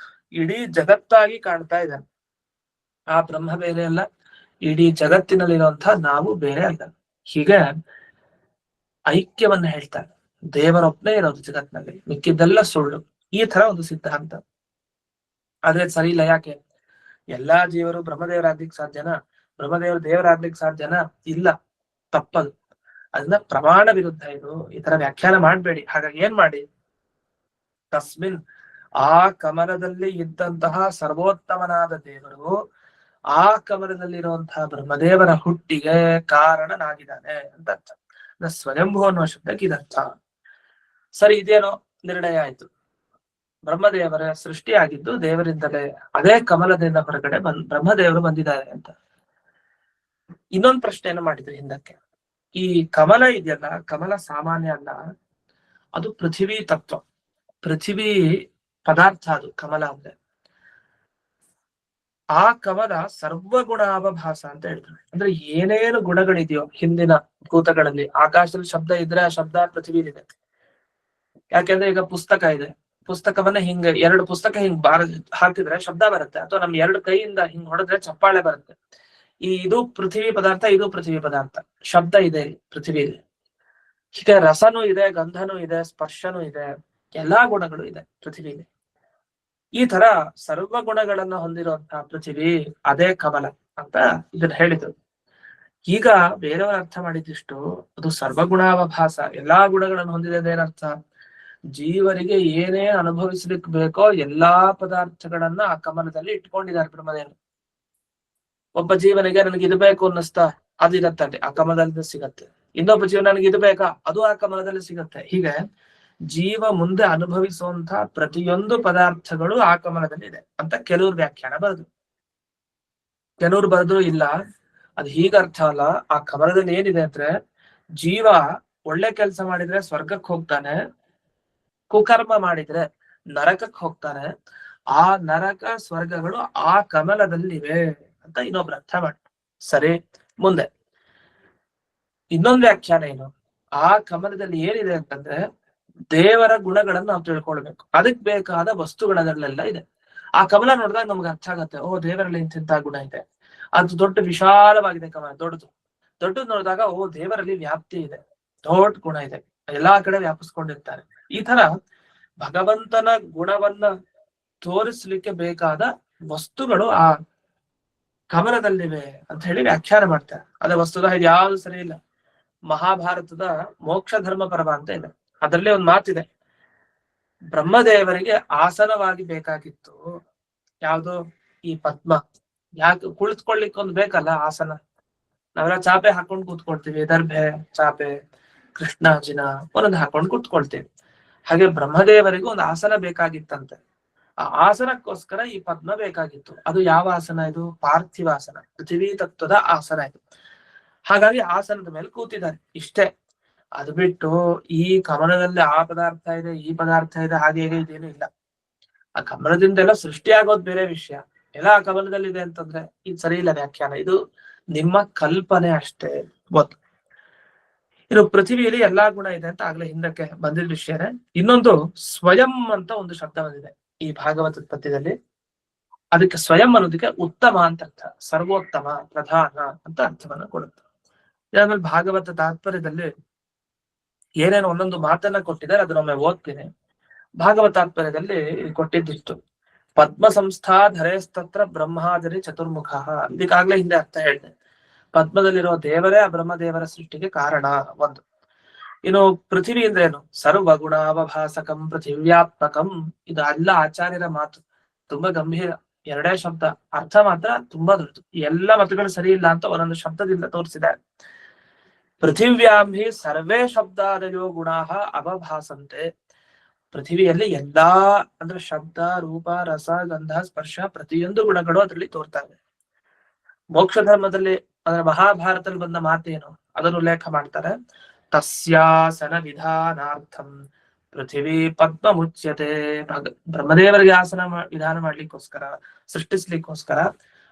ಇಡೀ ಜಗತ್ತಾಗಿ ಕಾಣ್ತಾ ಇದ್ದಾನೆ. ಆ ಬ್ರಹ್ಮ ಬೇರೆ ಅಲ್ಲ, ಇಡೀ ಜಗತ್ತಿನಲ್ಲಿರುವಂತಹ ನಾವು ಬೇರೆ ಅಲ್ಲ. ಹೀಗೆ ಐಕ್ಯವನ್ನ ಹೇಳ್ತಾರೆ. ದೇವರೊಬ್ಬನೇ ಇರೋದು ಜಗತ್ತಿನಲ್ಲಿ, ಮಿಕ್ಕಿದ್ದೆಲ್ಲ ಸುಳ್ಳು. ಈ ತರ ಒಂದು ಸಿದ್ಧಾಂತ. ಆದ್ರೆ ಸರಿ ಇಲ್ಲ. ಯಾಕೆ? ಎಲ್ಲಾ ಜೀವರು ಬ್ರಹ್ಮದೇವರಾಗ್ಲಿಕ್ಕೆ ಸಾಧ್ಯನಾ? ಬ್ರಹ್ಮದೇವರು ದೇವರಾಗ್ಲಿಕ್ಕೆ ಸಾಧ್ಯನಾ? ಇಲ್ಲ, ತಪ್ಪದು. ಅದನ್ನ ಪ್ರಮಾಣ ವಿರುದ್ಧ ಇದು. ಈ ತರ ವ್ಯಾಖ್ಯಾನ ಮಾಡ್ಬೇಡಿ. ಹಾಗಾಗಿ ಏನ್ ಮಾಡಿ, ತಸ್ಮಿನ್, ಆ ಕಮಲದಲ್ಲಿ ಇದ್ದಂತಹ ಸರ್ವೋತ್ತಮನಾದ ದೇವರು ಆ ಕಮಲದಲ್ಲಿರುವಂತಹ ಬ್ರಹ್ಮದೇವರ ಹುಟ್ಟಿಗೆ ಕಾರಣನಾಗಿದ್ದಾನೆ ಅಂತ ಅರ್ಥ. ಸ್ವಯಂಭೂ ಅನ್ನುವ ಶಬ್ದಕ್ಕೆ ಇದರ್ಥ. ಸರಿ, ಇದೇನೋ ನಿರ್ಣಯ ಆಯ್ತು. ಬ್ರಹ್ಮದೇವರ ಸೃಷ್ಟಿ ಆಗಿದ್ದು ದೇವರಿಂದಲೇ, ಅದೇ ಕಮಲದಿಂದ ಹೊರಗಡೆ ಬ್ರಹ್ಮದೇವರು ಬಂದಿದ್ದಾರೆ ಅಂತ. ಇನ್ನೊಂದು ಪ್ರಶ್ನೆಯನ್ನು ಮಾಡಿದ್ರು ಹಿಂದಕ್ಕೆ. ಈ ಕಮಲ ಇದೆಯಲ್ಲ, ಕಮಲ ಸಾಮಾನ್ಯ ಅಲ್ಲ, ಅದು ಪೃಥ್ವಿ ತತ್ವ, ಪೃಥ್ವಿ ಪದಾರ್ಥ ಅದು ಕಮಲ ಅಂದ್ರೆ. ಆ ಕಮಲ ಸರ್ವಗುಣಾವಭಾಸ ಅಂತ ಹೇಳ್ತಾರೆ. ಅಂದ್ರೆ ಏನೇನು ಗುಣಗಳಿದೆಯೋ ಹಿಂದಿನ ಭೂತಗಳಲ್ಲಿ, ಆಕಾಶದಲ್ಲಿ ಶಬ್ದ ಇದ್ರೆ ಆ ಶಬ್ದ ಪೃಥ್ವಿಲಿದೆ. ಯಾಕೆಂದ್ರೆ ಈಗ ಪುಸ್ತಕ ಇದೆ, ಪುಸ್ತಕವನ್ನ ಹಿಂಗ 2 ಪುಸ್ತಕ ಹಿಂಗ್ ಹಾಕಿದ್ರೆ ಶಬ್ದ ಬರುತ್ತೆ, ಅಥವಾ ನಮ್ 2 ಕೈಯಿಂದ ಹಿಂಗ್ ಹೊಡೆದ್ರೆ ಚಪ್ಪಾಳೆ ಬರುತ್ತೆ. ಇದು ಪೃಥ್ವಿ ಪದಾರ್ಥ, ಇದು ಪೃಥ್ವಿ ಪದಾರ್ಥ, ಶಬ್ದ ಇದೆ ಪೃಥ್ವಿ ಇದೆ. ಹೀಗೆ ರಸನೂ ಇದೆ, ಗಂಧನೂ ಇದೆ, ಸ್ಪರ್ಶನೂ ಇದೆ, ಎಲ್ಲಾ ಗುಣಗಳು ಇದೆ ಪೃಥ್ವಿಲಿ. ಈ ತರ ಸರ್ವ ಗುಣಗಳನ್ನ ಹೊಂದಿರುವಂತಹ ಪೃಥ್ವಿ ಅದೇ ಕಮಲ ಅಂತ ಇದನ್ನ ಹೇಳಿದ್ರು. ಈಗ ಬೇರೆಯವರು ಅರ್ಥ ಮಾಡಿದಿಷ್ಟು, ಅದು ಸರ್ವಗುಣಾವಭಾಸ, ಎಲ್ಲಾ ಗುಣಗಳನ್ನು ಹೊಂದಿದೆ ಏನರ್ಥ? ಜೀವರಿಗೆ ಏನೇನ್ ಅನುಭವಿಸ್ಲಿಕ್ಕೆ ಬೇಕೋ ಎಲ್ಲಾ ಪದಾರ್ಥಗಳನ್ನ ಆ ಕಮಲದಲ್ಲಿ ಇಟ್ಕೊಂಡಿದ್ದಾರೆ ಬ್ರಹ್ಮದೇವರು. ಒಬ್ಬ ಜೀವನಿಗೆ ನನಗೆ ಇದು ಬೇಕು ಅನ್ನಿಸ್ತಾ, ಅದಿರತ್ತಲ್ಲಿ ಆ ಕಮಲದಲ್ಲಿ ಸಿಗತ್ತೆ. ಇನ್ನೊಬ್ಬ ಜೀವ ನನಗೆ ಇದು ಬೇಕಾ, ಅದು ಆ ಕಮಲದಲ್ಲಿ ಸಿಗುತ್ತೆ. ಹೀಗೆ ಜೀವ ಮುಂದೆ ಅನುಭವಿಸುವಂತಹ ಪ್ರತಿಯೊಂದು ಪದಾರ್ಥಗಳು ಆ ಕಮಲದಲ್ಲಿ ಇದೆ ಅಂತ ಕೆಲವ್ರು ವ್ಯಾಖ್ಯಾನ ಬರೆದು, ಕೆಲವ್ರು ಬರೆದು ಇಲ್ಲ ಅದು ಹೀಗ ಅರ್ಥ ಅಲ್ಲ. ಆ ಕಮಲದಲ್ಲಿ ಏನಿದೆ ಅಂದ್ರೆ ಜೀವ ಒಳ್ಳೆ ಕೆಲಸ ಮಾಡಿದ್ರೆ ಸ್ವರ್ಗಕ್ಕೆ ಹೋಗ್ತಾನೆ, ಕುಕರ್ಮ ಮಾಡಿದ್ರೆ ನರಕಕ್ಕೆ ಹೋಗ್ತಾನೆ. ಆ ನರಕ ಸ್ವರ್ಗಗಳು ಆ ಕಮಲದಲ್ಲಿವೆ ಅಂತ ಇನ್ನೊಬ್ರು ಅರ್ಥ ಮಾಡಿ. ಸರಿ, ಮುಂದೆ ಇನ್ನೊಂದು ವ್ಯಾಖ್ಯಾನ ಏನು, ಆ ಕಮಲದಲ್ಲಿ ಏನಿದೆ ಅಂತಂದ್ರೆ ದೇವರ ಗುಣಗಳನ್ನು ನಾವು ತಿಳ್ಕೊಳ್ಬೇಕು, ಅದಕ್ ಬೇಕಾದ ವಸ್ತುಗಳಲ್ಲೆಲ್ಲ ಇದೆ. ಆ ಕಮಲ ನೋಡಿದಾಗ ನಮ್ಗೆ ಅರ್ಥ ಆಗತ್ತೆ, ಓ ದೇವರಲ್ಲಿ ಇಂತಿಂತ ಗುಣ ಇದೆ. ಅದು ದೊಡ್ಡ ವಿಶಾಲವಾಗಿದೆ ಕಮಲ, ದೊಡ್ಡದು ನೋಡಿದಾಗ ಓ ದೇವರಲ್ಲಿ ವ್ಯಾಪ್ತಿ ಇದೆ, ದೊಡ್ಡ ಗುಣ ಇದೆ, ಎಲ್ಲಾ ಕಡೆ ವ್ಯಾಪಿಸ್ಕೊಂಡಿರ್ತಾರೆ. ಈ ತರ ಭಗವಂತನ ಗುಣವನ್ನ ತೋರಿಸ್ಲಿಕ್ಕೆ ಬೇಕಾದ ವಸ್ತುಗಳು ಆ ಕಮಲದಲ್ಲಿವೆ ಅಂತ ಹೇಳಿ ವ್ಯಾಖ್ಯಾನ ಮಾಡ್ತಾರೆ. ಅದೇ ವಸ್ತುದ ಯಾವ್ದು ಸರಿ ಇಲ್ಲ. ಮಹಾಭಾರತದ ಮೋಕ್ಷ ಧರ್ಮ ಪರ್ವ ಅಂತ ಇದೆ, ಅದರಲ್ಲೇ ಒಂದು ಮಾತಿದೆ, ಬ್ರಹ್ಮದೇವರಿಗೆ ಆಸನವಾಗಿ ಬೇಕಾಗಿತ್ತು ಯಾವುದು, ಈ ಪದ್ಮ. ಯಾಕೆ ಕುಳಿತುಕೊಳ್ಳಿಕ್ಕೆ ಒಂದು ಬೇಕಲ್ಲ ಆಸನ, ನಾವೆಲ್ಲ ಚಾಪೆ ಹಾಕೊಂಡು ಕೂತ್ಕೊಳ್ತೀವಿ, ದರ್ಭೆ ಚಾಪೆ ಕೃಷ್ಣಾಜಿನ ಒಂದೊಂದು ಹಾಕೊಂಡು ಕೂತ್ಕೊಳ್ತೀವಿ. ಹಾಗೆ ಬ್ರಹ್ಮದೇವರಿಗೂ ಒಂದು ಆಸನ ಬೇಕಾಗಿತ್ತಂತೆ. ಆ ಆಸನಕ್ಕೋಸ್ಕರ ಈ ಪದ್ಮ ಬೇಕಾಗಿತ್ತು. ಅದು ಯಾವ ಆಸನ ಇದು, ಪಾರ್ಥಿವ ಆಸನ, ಪೃಥ್ವಿ ತತ್ವದ ಆಸನ ಇದು. ಹಾಗಾಗಿ ಆಸನದ ಮೇಲೆ ಕೂತಿದ್ದಾರೆ, ಇಷ್ಟೇ. ಅದು ಬಿಟ್ಟು ಈ ಕಮಲದಲ್ಲಿ ಆ ಪದಾರ್ಥ ಇದೆ, ಈ ಪದಾರ್ಥ ಇದೆ, ಹಾಗೆ ಹೇಗೆ ಇದೇನು ಇಲ್ಲ. ಆ ಕಮಲದಿಂದೆಲ್ಲ ಸೃಷ್ಟಿ ಆಗೋದು ಬೇರೆ ವಿಷಯ, ಎಲ್ಲ ಆ ಕಮಲದಲ್ಲಿದೆ ಅಂತಂದ್ರೆ ಇದು ಸರಿ ಇಲ್ಲ ವ್ಯಾಖ್ಯಾನ, ಇದು ನಿಮ್ಮ ಕಲ್ಪನೆ ಅಷ್ಟೇ. ಒಂದು ಇನ್ನು ಪೃಥ್ವಿಯಲ್ಲಿ ಎಲ್ಲಾ ಗುಣ ಇದೆ ಅಂತ ಆಗ್ಲೇ ಹಿಂದಕ್ಕೆ ಬಂದಿದ್ದ ವಿಷಯನೇ. ಇನ್ನೊಂದು ಸ್ವಯಂ ಅಂತ ಒಂದು ಶಬ್ದ ಬಂದಿದೆ ಈ ಭಾಗವತ ಪದ್ಯದಲ್ಲಿ. ಅದಕ್ಕೆ ಸ್ವಯಂ ಅನ್ನೋದಕ್ಕೆ ಉತ್ತಮ ಅಂತ ಅರ್ಥ, ಸರ್ವೋತ್ತಮ, ಪ್ರಧಾನ ಅಂತ ಅರ್ಥವನ್ನ ಕೊಡುತ್ತೆ. ಇದಾದ್ಮೇಲೆ ಭಾಗವತ ತಾತ್ಪರ್ಯದಲ್ಲಿ ಏನೇನು ಒಂದೊಂದು ಮಾತನ್ನ ಕೊಟ್ಟಿದ್ದಾರೆ ಅದನ್ನೊಮ್ಮೆ ಓದ್ತೀನಿ. ಭಾಗವತ ತಾತ್ಪರ್ಯದಲ್ಲಿ ಕೊಟ್ಟಿದ್ದಿಷ್ಟು, ಪದ್ಮ ಸಂಸ್ಥಾ ಧರೇಸ್ತತ್ರ ಬ್ರಹ್ಮಾದರಿ ಚತುರ್ಮುಖ. ಇದಕ್ಕಾಗ್ಲೇ ಹಿಂದೆ ಅರ್ಥ ಹೇಳಿದೆ, ಪದ್ಮದಲ್ಲಿರೋ ದೇವರೇ ಆ ಬ್ರಹ್ಮದೇವರ ಸೃಷ್ಟಿಗೆ ಕಾರಣ. ಒಂದು ಇನ್ನು ಪೃಥ್ವಿ ಅಂದ್ರೆ ಏನು, ಸರ್ವಗುಣಾವಭಾಸಕಂ ಪೃಥಿವ್ಯಾತ್ಮಕಂ. ಇದು ಎಲ್ಲ ಆಚಾರ್ಯರ ಮಾತು, ತುಂಬಾ ಗಂಭೀರ, ಎರಡೇ ಶಬ್ದ, ಅರ್ಥ ಮಾತ್ರ ತುಂಬಾ ದೊಡ್ಡದು. ಎಲ್ಲ ಮತಗಳು ಸರಿ ಇಲ್ಲ ಅಂತ ಒಂದೊಂದು ಶಬ್ದದಿಂದ ತೋರಿಸಿದ್ದಾರೆ. ಪೃಥಿವ್ಯಾಂ ಹಿ ಸರ್ವೇ ಶಬ್ದಾದಯೋ ಗುಣಾಹ ಅವಭಾಸಂತೆ. ಪೃಥಿವಿಯಲ್ಲಿ ಎಲ್ಲಾ ಅಂದ್ರೆ ಶಬ್ದ, ರೂಪ, ರಸ, ಗಂಧ, ಸ್ಪರ್ಶ ಪ್ರತಿಯೊಂದು ಗುಣಗಳು ಅದರಲ್ಲಿ ತೋರ್ತಾ ಇದೆ. ಮೋಕ್ಷ ಧರ್ಮದಲ್ಲಿ ಅಂದ್ರೆ ಮಹಾಭಾರತದಲ್ಲಿ ಬಂದ ಮಾತೇನು ಅದನ್ನು ಉಲ್ಲೇಖ ಮಾಡ್ತಾರೆ. ತಸ್ಯಾಸನ ವಿಧಾನಾರ್ಥಂ ಪೃಥಿವಿ ಪದ್ಮ ಮುಚ್ಯತೆ. ಬ್ರಹ್ಮದೇವರಿಗೆ ಆಸನ ವಿಧಾನ ಮಾಡ್ಲಿಕ್ಕೋಸ್ಕರ, ಸೃಷ್ಟಿಸ್ಲಿಕ್ಕೋಸ್ಕರ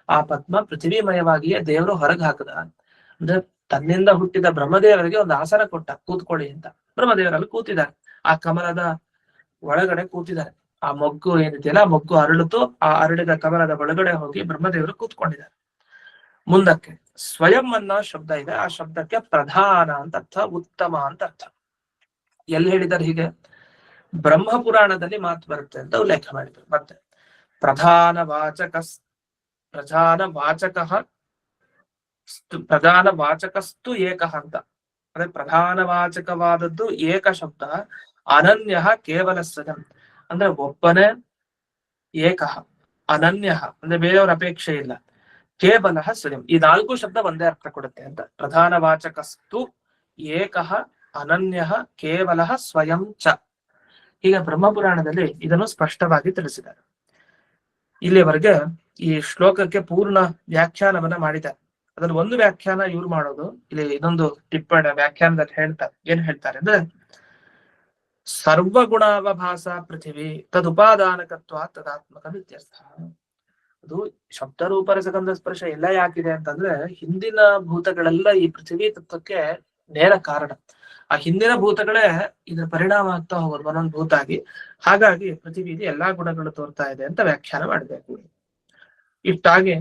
ಆ ಪದ್ಮ ಪೃಥ್ವಿಮಯವಾಗಿಯೇ ದೇವರು ಹೊರಗೆ ಹಾಕದ. ಅಂದ್ರೆ ತನ್ನಿಂದ ಹುಟ್ಟಿದ ಬ್ರಹ್ಮದೇವರಿಗೆ ಒಂದು ಆಸನ ಕೊಟ್ಟ, ಕೂತ್ಕೊಳ್ಳಿ ಅಂತ. ಬ್ರಹ್ಮದೇವರಲ್ಲಿ ಕೂತಿದ್ದಾರೆ, ಆ ಕಮಲದ ಒಳಗಡೆ ಕೂತಿದ್ದಾರೆ. ಆ ಮೊಗ್ಗು ಏನಿದೆಯಲ್ಲ, ಆ ಮೊಗ್ಗು ಅರಳಿತು, ಆ ಅರಳಿದ ಕಮಲದ ಒಳಗಡೆ ಹೋಗಿ ಬ್ರಹ್ಮದೇವರು ಕೂತ್ಕೊಂಡಿದ್ದಾರೆ. ಮುಂದಕ್ಕೆ ಸ್ವಯಂ ಅನ್ನೋ ಶಬ್ದ ಇದೆ, ಆ ಶಬ್ದಕ್ಕೆ ಪ್ರಧಾನ ಅಂತ ಅರ್ಥ, ಉತ್ತಮ ಅಂತ ಅರ್ಥ. ಎಲ್ಲಿ ಹೇಳಿದ್ದಾರೆ ಹೀಗೆ, ಬ್ರಹ್ಮ ಪುರಾಣದಲ್ಲಿ ಮಾತು ಬರುತ್ತೆ ಅಂತ ಉಲ್ಲೇಖ ಮಾಡಿದ್ರು. ಮತ್ತೆ ಪ್ರಧಾನ ವಾಚಕಸ್ತು ಏಕಃ ಅಂತ, ಅಂದ್ರೆ ಪ್ರಧಾನವಾಚಕವಾದದ್ದು ಏಕ ಶಬ್ದ, ಅನನ್ಯ ಕೇವಲ ಸ್ವಯಂ ಅಂದ್ರೆ ಒಬ್ಬನೇ, ಏಕಃ ಅನನ್ಯ ಅಂದ್ರೆ ಬೇರೆಯವ್ರ ಅಪೇಕ್ಷೆ ಇಲ್ಲ, ಕೇವಲ ಸ್ವಯಂ, ಈ ನಾಲ್ಕು ಶಬ್ದ ಒಂದೇ ಅರ್ಥ ಕೊಡುತ್ತೆ ಅಂತ. ಪ್ರಧಾನವಾಚಕಸ್ತು ಏಕಃ ಅನನ್ಯ ಕೇವಲ ಸ್ವಯಂ ಚ. ಈಗ ಬ್ರಹ್ಮಪುರಾಣದಲ್ಲಿ ಇದನ್ನು ಸ್ಪಷ್ಟವಾಗಿ ತಿಳಿಸಿದ್ದಾರೆ. ಇಲ್ಲಿವರೆಗೆ ಈ ಶ್ಲೋಕಕ್ಕೆ ಪೂರ್ಣ ವ್ಯಾಖ್ಯಾನವನ್ನ ಮಾಡಿದ್ದಾರೆ. ಅದ್ರಲ್ಲಿ ಒಂದು ವ್ಯಾಖ್ಯಾನ ಇವ್ರು ಮಾಡೋದು, ಇಲ್ಲಿ ಇನ್ನೊಂದು ಟಿಪ್ಪಣಿ ವ್ಯಾಖ್ಯಾನದಲ್ಲಿ ಹೇಳ್ತಾರೆ. ಏನ್ ಹೇಳ್ತಾರೆ ಅಂದ್ರೆ, ಸರ್ವಗುಣಾವಭಾಸ ಪೃಥಿವಿ ತದುಪಾದಾನಕತ್ವ ತದಾತ್ಮಕ ಇತ್ಯರ್ಥ. ಅದು ಶಬ್ದ ರೂಪ ರಸಗಂಧ ಸ್ಪರ್ಶ ಎಲ್ಲ ಯಾಕಿದೆ ಅಂತಂದ್ರೆ, ಹಿಂದಿನ ಭೂತಗಳೆಲ್ಲ ಈ ಪೃಥ್ವಿ ತತ್ವಕ್ಕೆ ನೇರ ಕಾರಣ. ಆ ಹಿಂದಿನ ಭೂತಗಳೇ ಇದ್ರ ಪರಿಣಾಮ ಆಗ್ತಾ ಹೋಗೋದು ಒಂದೊಂದು ಭೂತ ಆಗಿ. ಹಾಗಾಗಿ ಪೃಥ್ವಿಲಿ ಎಲ್ಲಾ ಗುಣಗಳು ತೋರ್ತಾ ಇದೆ ಅಂತ ವ್ಯಾಖ್ಯಾನ ಮಾಡಬೇಕು. ಇಷ್ಟಾಗಿ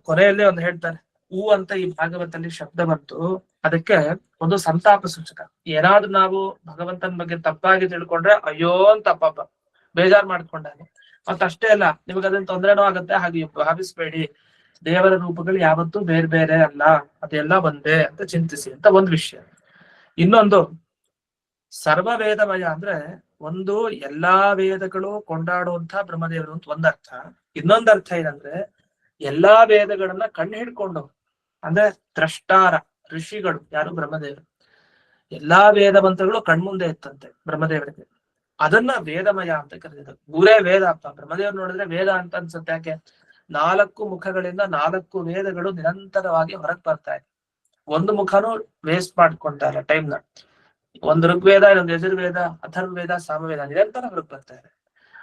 ಕೊನೆಯಲ್ಲೇ ಒಂದು ಹೇಳ್ತಾರೆ, ಹೂ ಅಂತ ಈ ಭಾಗವತಲ್ಲಿ ಶಬ್ದ ಬಂತು, ಅದಕ್ಕೆ ಒಂದು ಸಂತಾಪ ಸೂಚಕ. ಏನಾದ್ರೂ ನಾವು ಭಗವಂತನ ಬಗ್ಗೆ ತಪ್ಪಾಗಿ ತಿಳ್ಕೊಂಡ್ರೆ ಅಯ್ಯೋ ಅಂತ ಪಾಪ ಬೇಜಾರ್ ಮಾಡ್ಕೊಂಡಾಗ, ಮತ್ತಷ್ಟೇ ಅಲ್ಲ, ನಿಮ್ಗೆ ಅದನ್ನ ತೊಂದರೆನೂ ಆಗತ್ತೆ, ಹಾಗೆ ಭಾವಿಸ್ಬೇಡಿ, ದೇವರ ರೂಪಗಳು ಯಾವತ್ತೂ ಬೇರೆ ಬೇರೆ ಅಲ್ಲ, ಅದೆಲ್ಲ ಒಂದೇ ಅಂತ ಚಿಂತಿಸಿ ಅಂತ ಒಂದು ವಿಷಯ. ಇನ್ನೊಂದು ಸರ್ವ ವೇದಮಯ ಅಂದ್ರೆ ಒಂದು ಎಲ್ಲಾ ವೇದಗಳು ಕೊಂಡಾಡುವಂತ ಬ್ರಹ್ಮದೇವರು ಅಂತ ಒಂದ್ ಅರ್ಥ. ಇನ್ನೊಂದ್ ಅರ್ಥ ಏನಂದ್ರೆ ಎಲ್ಲಾ ವೇದಗಳನ್ನ ಕಣ್ಣು ಹಿಡ್ಕೊಂಡು, ಅಂದ್ರೆ ದ್ರಷ್ಟಾರ ಋಷಿಗಳು ಯಾರು ಬ್ರಹ್ಮದೇವರು, ಎಲ್ಲಾ ವೇದ ಮಂತ್ರಗಳು ಕಣ್ಮುಂದೆ ಇತ್ತಂತೆ ಬ್ರಹ್ಮದೇವರಿಗೆ. ಅದನ್ನ ವೇದಮಯ ಅಂತ ಕರೆದಿದ್ರು. ಊರೇ ವೇದ ಅಪ್ಪ, ಬ್ರಹ್ಮದೇವರು ನೋಡಿದ್ರೆ ವೇದ ಅಂತ ಅನ್ಸುತ್ತೆ. ಯಾಕೆ? 4 ಮುಖಗಳಿಂದ 4 ವೇದಗಳು ನಿರಂತರವಾಗಿ ಹೊರಗೆ ಬರ್ತಾ ಇದೆ. ಒಂದು ಮುಖನೂ ವೇಸ್ಟ್ ಮಾಡ್ಕೊಂತಾ ಇಲ್ಲ ಟೈಮ್ ನ. ಒಂದು ಋಗ್ವೇದ, ಇನ್ನೊಂದು ಯಜುರ್ವೇದ, ಅಥರ್ವವೇದ, ಸಾಮವೇದ ನಿರಂತರ ಹೊರಗೆ ಬರ್ತಾ ಇದೆ.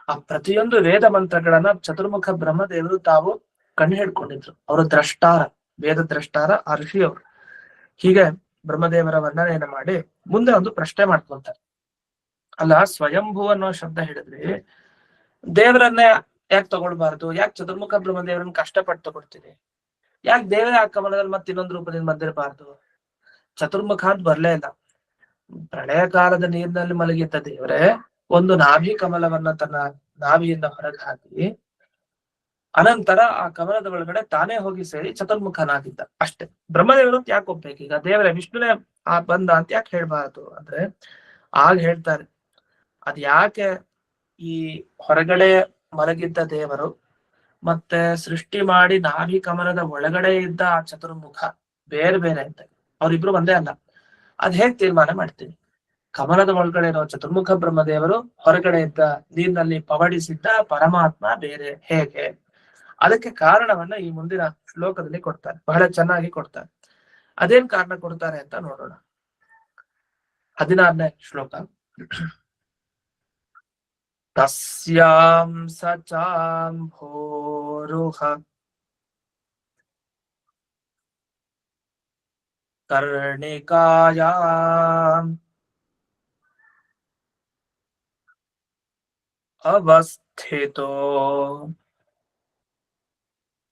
ಆ ಪ್ರತಿಯೊಂದು ವೇದ ಮಂತ್ರಗಳನ್ನ ಚತುರ್ಮುಖ ಬ್ರಹ್ಮದೇವರು ತಾವು ಕಣ್ಣು ಹಿಡ್ಕೊಂಡಿದ್ರು. ಅವರು ದ್ರಷ್ಟಾರ, ವೇದ ದ್ರಷ್ಟಾರ ಆ ಋಷಿಯವರು. ಹೀಗೆ ಬ್ರಹ್ಮದೇವರ ವರ್ಣನೆಯನ್ನ ಮಾಡಿ ಮುಂದೆ ಒಂದು ಪ್ರಶ್ನೆ ಮಾಡ್ಕೊಂತಾರೆ. ಅಲ್ಲ, ಸ್ವಯಂಭೂ ಅನ್ನೋ ಶಬ್ದ ಹೇಳಿದ್ರಿ, ದೇವರನ್ನೇ ಯಾಕೆ ತಗೊಳ್ಬಾರ್ದು? ಯಾಕೆ ಚತುರ್ಮುಖ ಬ್ರಹ್ಮದೇವರನ್ನ ಕಷ್ಟಪಟ್ಟು ತಗೊಳ್ತೀರಿ? ಯಾಕೆ ದೇವರೇ ಆ ಕಮಲದಲ್ಲಿ ಮತ್ತೆ ಇನ್ನೊಂದು ರೂಪದಿಂದ ಬಂದಿರಬಾರ್ದು? ಚತುರ್ಮುಖ ಅಂತ ಬರ್ಲೇ ಇಲ್ಲ. ಪ್ರಳಯ ಕಾಲದ ನೀರಿನಲ್ಲಿ ಮಲಗಿದ್ದ ದೇವರೇ ಒಂದು ನಾಭಿ ಕಮಲವನ್ನ ತನ್ನ ನಾಭಿಯಿಂದ ಹೊರಗೆ ಹಾಕಿ ಅನಂತರ ಆ ಕಮಲದ ಒಳಗಡೆ ತಾನೇ ಹೋಗಿ ಸೇರಿ ಚತುರ್ಮುಖನಾಗಿದ್ದ ಅಷ್ಟೇ. ಬ್ರಹ್ಮದೇವರು ಅಂತ ಯಾಕೆ ಒಪ್ಬೇಕು? ಈಗ ದೇವರೇ ವಿಷ್ಣುನೇ ಆ ಬಂದ ಅಂತ ಯಾಕೆ ಹೇಳ್ಬಾರ್ದು ಅಂದ್ರೆ, ಆಗ ಹೇಳ್ತಾರೆ ಅದ್ ಯಾಕೆ ಈ ಹೊರಗಡೆ ಮಲಗಿದ್ದ ದೇವರು ಮತ್ತೆ ಸೃಷ್ಟಿ ಮಾಡಿ ನಾಭಿ ಕಮಲದ ಒಳಗಡೆ ಇದ್ದ ಆ ಚತುರ್ಮುಖ ಬೇರೆ ಬೇರೆ ಅಂತ, ಅವ್ರಿಬ್ರು ಒಂದೇ ಅಲ್ಲ. ಅದ್ ಹೇಗ್ ತೀರ್ಮಾನ ಮಾಡ್ತೀನಿ? ಕಮಲದ ಒಳಗಡೆ ಇರೋ ಚತುರ್ಮುಖ ಬ್ರಹ್ಮದೇವರು, ಹೊರಗಡೆ ಇದ್ದ ನೀರಿನಲ್ಲಿ ಪವಡಿಸಿದ್ದ ಪರಮಾತ್ಮ ಬೇರೆ ಹೇಗೆ? ಅದಕ್ಕೆ ಕಾರಣವನ್ನ ಈ ಮುಂದಿನ ಶ್ಲೋಕದಲ್ಲಿ ಕೊಡ್ತಾರೆ, ಬಹಳ ಚೆನ್ನಾಗಿ ಕೊಡ್ತಾರೆ. ಅದೇನ್ ಕಾರಣ ಕೊಡ್ತಾರೆ ಅಂತ ನೋಡೋಣ. 16ನೇ ಶ್ಲೋಕ. ತಸ್ಯಾಂ ಸಚಾಂಭೋರುಹ ಕರ್ಣಿಕಾಯಾಂ ಅವಸ್ಥಿತೋ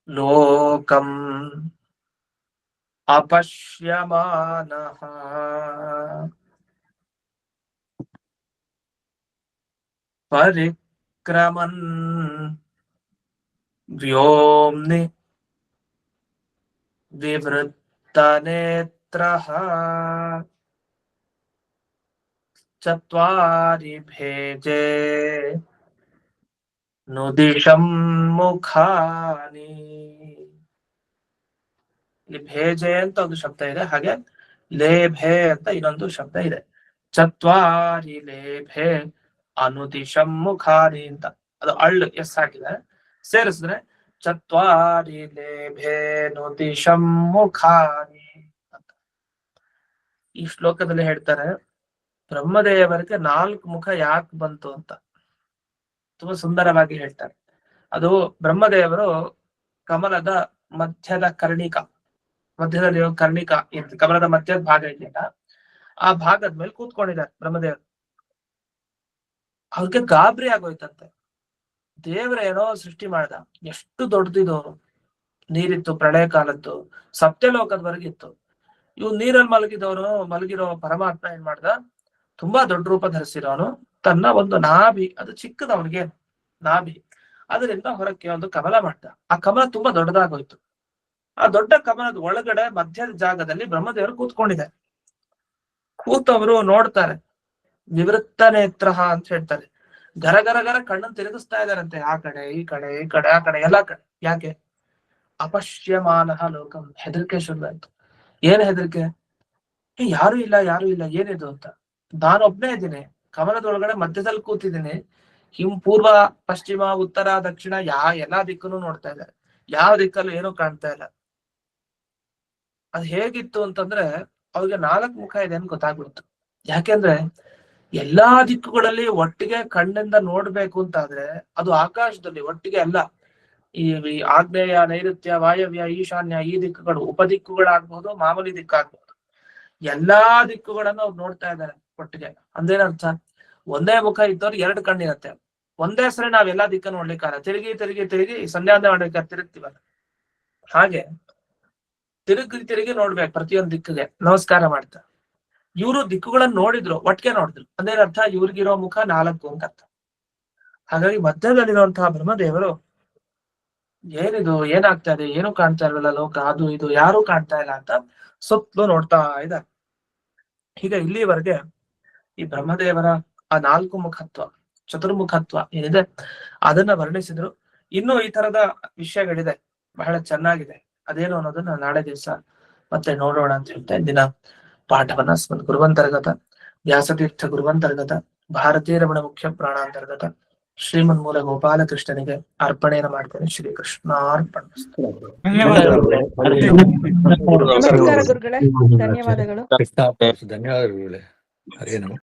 ಲೋಕಂ ಅಪಶ್ಯಮಾನಃ ಪರಿಕ್ರಮನ್ ವ್ಯೋಮ್ನಿ ವಿವೃತ್ತನೇತ್ರಃ ಚತ್ವಾರಿ ಭೇಜೆ ನುದಿಶಂ ಮುಖಾನಿ. ಇಲ್ಲಿ ಭೇಜೆ ಅಂತ ಒಂದು ಶಬ್ದ ಇದೆ, ಹಾಗೆ ಲೇಭೆ ಅಂತ ಇನ್ನೊಂದು ಶಬ್ದ ಇದೆ. ಚತ್ವಾರಿ ಲೇಭೆ ಅನುದಿಶಂ ಮುಖಾನಿ ಅಂತ, ಅದು ಅಳ್ಳು ಎಸ್ ಹಾಕಿದೆ, ಸೇರಿಸಿದ್ರೆ ಚತ್ವಾರಿ ಲೇಭೆ ನುದಿಶಂ ಮುಖಾನಿ ಅಂತ. ಈ ಶ್ಲೋಕದಲ್ಲಿ ಹೇಳ್ತಾರೆ ಬ್ರಹ್ಮದೇವರಿಗೆ 4 ಮುಖ ಯಾಕೆ ಬಂತು ಅಂತ ತುಂಬಾ ಸುಂದರವಾಗಿ ಹೇಳ್ತಾರೆ. ಅದು ಬ್ರಹ್ಮದೇವರು ಕಮಲದ ಮಧ್ಯದ ಕರ್ಣಿಕ, ಮಧ್ಯದಲ್ಲಿ ಕರ್ಣಿಕ ಇರ್ತದೆ, ಕಮಲದ ಮಧ್ಯದ ಭಾಗ ಇದೆಯಲ್ಲ, ಆ ಭಾಗದ ಮೇಲೆ ಕೂತ್ಕೊಂಡಿದ್ದಾರೆ ಬ್ರಹ್ಮದೇವರು. ಅವ್ರಿಗೆ ಗಾಬರಿ ಆಗೋಯ್ತಂತೆ. ದೇವರೇನೋ ಸೃಷ್ಟಿ ಮಾಡ್ದ, ಎಷ್ಟು ದೊಡ್ಡದಿದು, ನೀರಿತ್ತು, ಪ್ರಳಯ ಕಾಲದ್ದು, ಸತ್ಯಲೋಕದವರೆಗಿತ್ತು. ಇವ್ ನೀರಲ್ಲಿ ಮಲಗಿರೋ ಪರಮಾತ್ಮ ಏನ್ ಮಾಡ್ದ, ತುಂಬಾ ದೊಡ್ಡ ರೂಪ ಧರಿಸಿರೋನು, ತನ್ನ ಒಂದು ನಾಭಿ, ಅದು ಚಿಕ್ಕದ ಅವನಿಗೆ ನಾಭಿ, ಅದರಿಂದ ಹೊರಕ್ಕೆ ಒಂದು ಕಮಲ ಮಾಡ್ದ. ಆ ಕಮಲ ತುಂಬಾ ದೊಡ್ಡದಾಗೋಯ್ತು. ಆ ದೊಡ್ಡ ಕಮಲದ ಒಳಗಡೆ ಮಧ್ಯದ ಜಾಗದಲ್ಲಿ ಬ್ರಹ್ಮದೇವರು ಕೂತ್ಕೊಂಡಿದೆ. ಕೂತವರು ನೋಡ್ತಾರೆ, ವಿವೃತ್ತ ನೇತ್ರ ಅಂತ ಹೇಳ್ತಾರೆ. ಗರ ಗರ ಗರ ಕಣ್ಣನ್ನು ತಿರುಗಿಸ್ತಾ ಇದಾರಂತೆ, ಆ ಕಡೆ ಈ ಕಡೆ ಈ ಕಡೆ ಆ ಕಡೆ ಎಲ್ಲಾ ಕಡೆ. ಯಾಕೆ? ಅಪಶ್ಯಮಾನಃ ಲೋಕಂ, ಹೆದರಿಕೆ ಶುರುವಾಯ್ತು. ಏನ್ ಹೆದರಿಕೆ? ಯಾರು ಇಲ್ಲ ಯಾರು ಇಲ್ಲ, ಏನಿದು ಅಂತ. ನಾನೊಬ್ನೇ ಇದ್ದೀನಿ, ಕಮಲದೊಳಗಡೆ ಮಧ್ಯದಲ್ಲಿ ಕೂತಿದ್ದೀನಿ, ಪೂರ್ವ ಪಶ್ಚಿಮ ಉತ್ತರ ದಕ್ಷಿಣ ಎಲ್ಲಾ ದಿಕ್ಕನ್ನು ನೋಡ್ತಾ ಇದ್ದಾರೆ, ಯಾವ ದಿಕ್ಕಲ್ಲೂ ಏನೂ ಕಾಣ್ತಾ ಇಲ್ಲ. ಅದ್ ಹೇಗಿತ್ತು ಅಂತಂದ್ರೆ ಅವ್ರಿಗೆ 4 ಮುಖ ಇದೆ ಅಂತ ಗೊತ್ತಾಗ್ಬಿಡ್ತು. ಯಾಕೆಂದ್ರೆ ಎಲ್ಲಾ ದಿಕ್ಕುಗಳಲ್ಲಿ ಒಟ್ಟಿಗೆ ಕಣ್ಣಿಂದ ನೋಡ್ಬೇಕು ಅಂತಾದ್ರೆ ಅದು ಆಕಾಶದಲ್ಲಿ ಒಟ್ಟಿಗೆ ಅಲ್ಲ. ಈ ಆಗ್ನೇಯ, ನೈಋತ್ಯ, ವಾಯವ್ಯ, ಈಶಾನ್ಯ, ಈ ದಿಕ್ಕುಗಳು ಉಪದಿಕ್ಕುಗಳಾಗ್ಬಹುದು, ಮಾಮೂಲಿ ದಿಕ್ಕಾಗ್ಬಹುದು, ಎಲ್ಲಾ ದಿಕ್ಕುಗಳನ್ನು ಅವ್ರು ನೋಡ್ತಾ ಇದ್ದಾರೆ ಒಟ್ಟಿಗೆ. ಅಂದೇನರ್ಥ? ಒಂದೇ ಮುಖ ಇದ್ದವ್ರಿಗೆ 2 ಕಣ್ಣಿರತ್ತೆ, ಒಂದೇ ಸರಿ ನಾವೆಲ್ಲಾ ದಿಕ್ಕ ನೋಡ್ಲಿಕ್ಕಾರ, ತಿರುಗಿ ತಿರುಗಿ ತಿರುಗಿ ಸಂಧ್ಯಾವಂದನೆ ಮಾಡ್ಬೇಕಾದ್ರೆ ತಿರುಗ್ತೀವಲ್ಲ, ಹಾಗೆ ತಿರುಗಿ ನೋಡ್ಬೇಕು ಪ್ರತಿಯೊಂದು ದಿಕ್ಕಿಗೆ ನಮಸ್ಕಾರ ಮಾಡ್ತಾ. ಇವರು ದಿಕ್ಕುಗಳನ್ನ ನೋಡಿದ್ರು, ಒಟ್ಟಿಗೆ ನೋಡಿದ್ರು. ಅಂದೇನರ್ಥ? ಇವ್ರಿಗಿರೋ ಮುಖ 4 ಅಂತ ಅರ್ಥ. ಹಾಗಾಗಿ ಮಧ್ಯದಲ್ಲಿರುವಂತಹ ಬ್ರಹ್ಮದೇವರು ಏನಿದು, ಏನಾಗ್ತಾ ಇದೆ, ಏನು ಕಾಣ್ತಾ ಇಲ್ವಲ್ಲ ಲೋಕ, ಅದು ಇದು ಯಾರು ಕಾಣ್ತಾ ಇಲ್ಲ ಅಂತ ಸುತ್ತಲೂ ನೋಡ್ತಾ ಇದ್ದಾರೆ. ಹೀಗೆ ಇಲ್ಲಿವರೆಗೆ ಈ ಬ್ರಹ್ಮದೇವರ ಆ 4 ಮುಖತ್ವ, ಚತುರ್ಮುಖತ್ವ ಏನಿದೆ ಅದನ್ನ ವರ್ಣಿಸಿದ್ರು. ಇನ್ನೂ ಈ ತರದ ವಿಷಯಗಳಿದೆ, ಬಹಳ ಚೆನ್ನಾಗಿದೆ. ಅದೇನು ಅನ್ನೋದನ್ನ ನಾಳೆ ದಿವಸ ಮತ್ತೆ ನೋಡೋಣ ಅಂತ ಹೇಳ್ತಾ ಇಂದಿನ ಪಾಠವನ್ನ ಸ್ಮೃತಿ ಗುರುವಂತರ್ಗತ ವ್ಯಾಸತೀರ್ಥ ಗುರುವಂತರ್ಗತ ಭಾರತೀಯ ರಮಣ ಮುಖ್ಯ ಪ್ರಾಣಾಂತರ್ಗತ ಶ್ರೀಮನ್ಮೂಲ ಗೋಪಾಲಕೃಷ್ಣನಿಗೆ ಅರ್ಪಣೆಯನ್ನು ಮಾಡ್ತೇನೆ. ಶ್ರೀಕೃಷ್ಣಾರ್ಪಣ. ನಮಸ್ಕಾರ ಗುರುಗಳೇ, ಧನ್ಯವಾದಗಳು. ಧನ್ಯವಾದಗಳು. ಹರೇ ನಮಃ.